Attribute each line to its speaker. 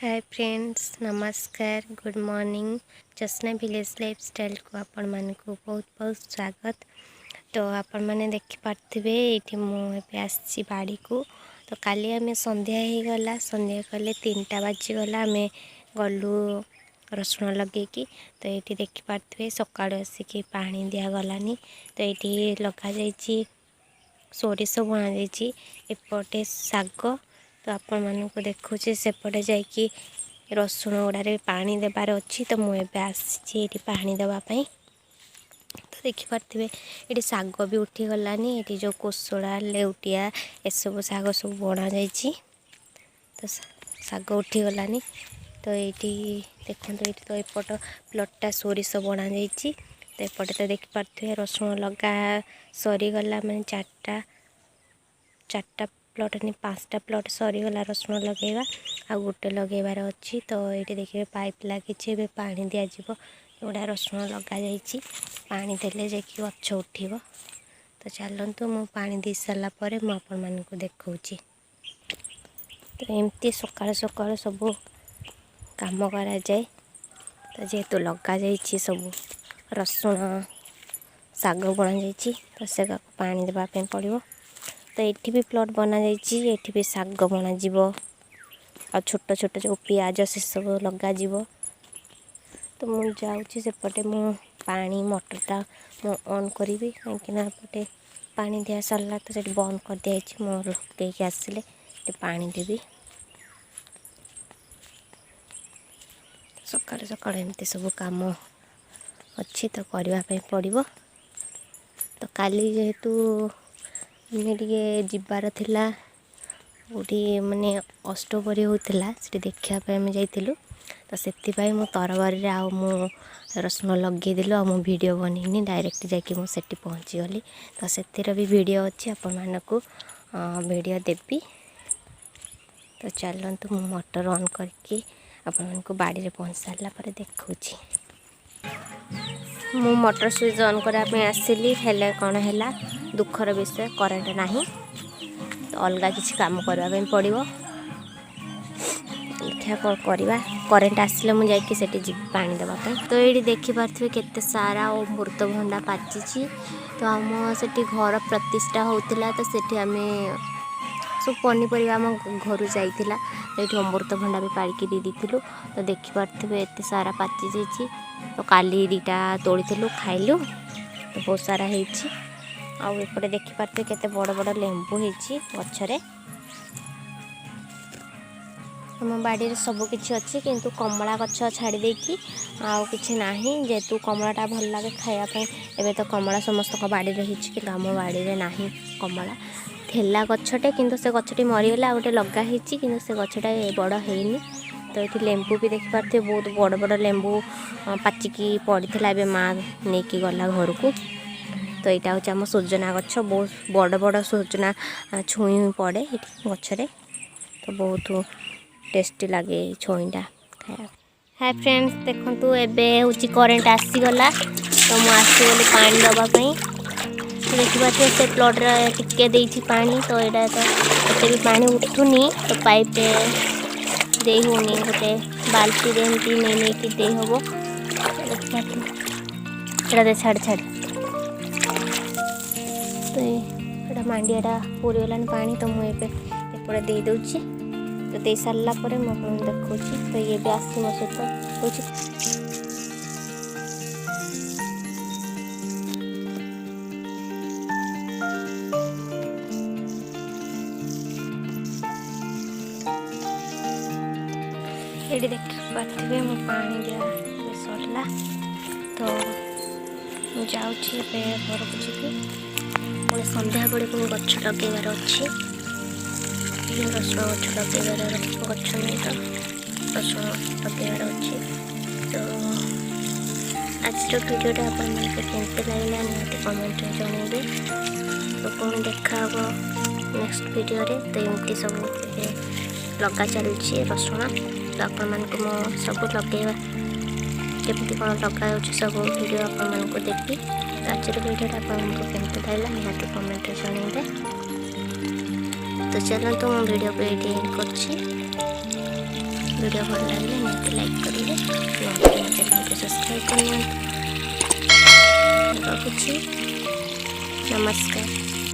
Speaker 1: Hi friends, नमस्कार, good morning. जसना village lifestyle को आपण मानक बहुत बहुत स्वागत। तो आपण मैंने देखिपे ये मुझे आसी बाड़ी को। तो काली आम संध्या हो गला, संध्या कले 3टा बाजीगला, आम गलु रसुण लगे कि। तो ये देखिपे सका आसिक पानी दिगलानी। तो ये लगा जा सोरिष बुणा जाइए, एपटे शाग। तो आपण मानक देखुचे सेपटे जाकि रसुण गुड़े पानी देवार अच्छी। तो मुझे आसी पानी देवाई। तो देखिपे ये शाग भी उठीगलानी। ये जो कोशड़ा लेउटिया एसबू शाग सब बना जाइए। तो शाग उठीगलानी। तो ये देखो, ये तो एपट प्लटटा सोरिष बना जाइए। तो एपटे तो देखिपे रसुण लगा सरीगला, मैंने चार्टा प्लट नहीं 5टा प्लट सरीगला रसुण लगेगा। आ गोटे लगेबार अच्छी। तो ये देखिए पाइप लगी, पानी दिज्व जोड़ा रसुण लगा जाइए। पानी देले जाकि गछ उठिब। तो चलतु मु पानी दे सारा पर मुझे मानक देखा। तो एमती सकाल सकाल सब काम करा जाए। तो जेहेतु लगा जाइए सब रसुण शाग बना जाइए, तो से पानी देवाई पड़ो। तो ये भी प्लट बना जाइए, ये भी शाग बना आ छोट छोट जो पियाज से सब लग। तो मुझे जाऊँगी सेपटे मु पानी मोटरटा मु ऑन करी, कहीं पटे पानी दिया सारा। तो से बंद कर दिखाई मोर लगे आसिले पानी देवी। सकाल सकाल एमती सब काम अच्छी, तो करने पड़ो। तो काली जेहेतु टे जीवार थिला, गोटे माने अष्टपरी होता से देखापी आम जाइलु। तो से मु तरबारी आउ मु रसुण लगेदेलु आ मु वीडियो बनईनी, डायरेक्ट जाकि मुझे पहुँची गली। तो से भी वीडियो अच्छी, आपण मानक वीडियो देवी। तो चलतु मु मोटर ऑन करके आपण बाड़ी में पहुँच सारा पर देखुची। मु मोटर स्विच ऑन करने आसिली, हेले कौन है दुखर विषय, करेंट नहीं। तो अलग किसी काम करने पड़ो। देखा कौन करवा, करेंट आसिले मुझे जी पानी देवाई। तो ये देखिपे केते सारा अमृतभंडा पाची। तो आम से घर प्रतिष्ठा होता। तो से आम सब पनीपरिया आम घर जाइला। तो ये अमृतभंडा भी पारिकी दे देलु। तो देखिपे एत सारा पाची जाइए। तो काली 2टा तोड़ी खाइलु। तो बहुत सारा होइछि। आउ एपटे देखिपे केते बड़ बड़ लेंबू होइछि गछरे। आम बाड़ी में सबकि अच्छी, किंतु कमला गछ छाड़ी देकी आउ किछि नाही। जेहेतु कमलाटा भल लगे खायापी, एबे तो कमला समस्त बाड़ी रही, कि आम बाड़ी में नाही कमला। थेला गछटे, किंतु से गछटी मरीगला, गोटे लगा होइछि, किंतु से गछटा बड़ हैनी। तो ये लेंबू भी देखिपे बहुत बड़ बड़ लेंबू पाचिकी पड़ता है, माँ नहीं गला घर को। तो यहाँ हूँ आम सोजना गछ, बहुत बड़ बड़ सोजना छुई पड़े गछरे। तो बहुत टेस्टी लगे छुईटा खाया। हाय फ्रेंड्स, देखु एबे हूँ करेंट आसीगला। तो मुझे आसगली पानी दवापाई। तो देखिए से प्लट्रे टिके देती पानी। तो यहाँ तो भी पानी उठुनी। तो पाइप दे होनी, गोटे बाल्टी एमती नहीं दे हम। देखिए छाड़ छाड़। तो ये मांडियाटा पूरी गलानी पानी। तो मुझे एपटे दे दूची। तो दे सारा पर मुझे देखा। तो ये भी आसी मो सहित हो। ये देखिपे मो पानी दिया सरला। तो मुझे जाऊँगी घर को जी। पुणे संध्या बड़े पुणी गछ लगेबार अच्छी। रसुण गछ लगेबार गछ नहीं, तो रसुण लगेबार अच्छी। तो आज वीडियोटा आपमती लगे निहत कमेंट जनइबे। तो पुणी देखा नेक्स्ट वीडियो रे। तो एमती सब लगा चलुची रसुण। तो आपण मानक मो सब लगेगा केमती कौन लगा सब वीडियो आपण मानक देवी। आज वीडियोटा आपको केमती लगे निहत कमेंट जनइबे। तो चलते मो वीडियो को एंड कर वीडियो भल लगे निहाती लाइक करेंगे निहाती मो चैनल को सब्सक्राइब करनी रखुच्छी। नमस्कार।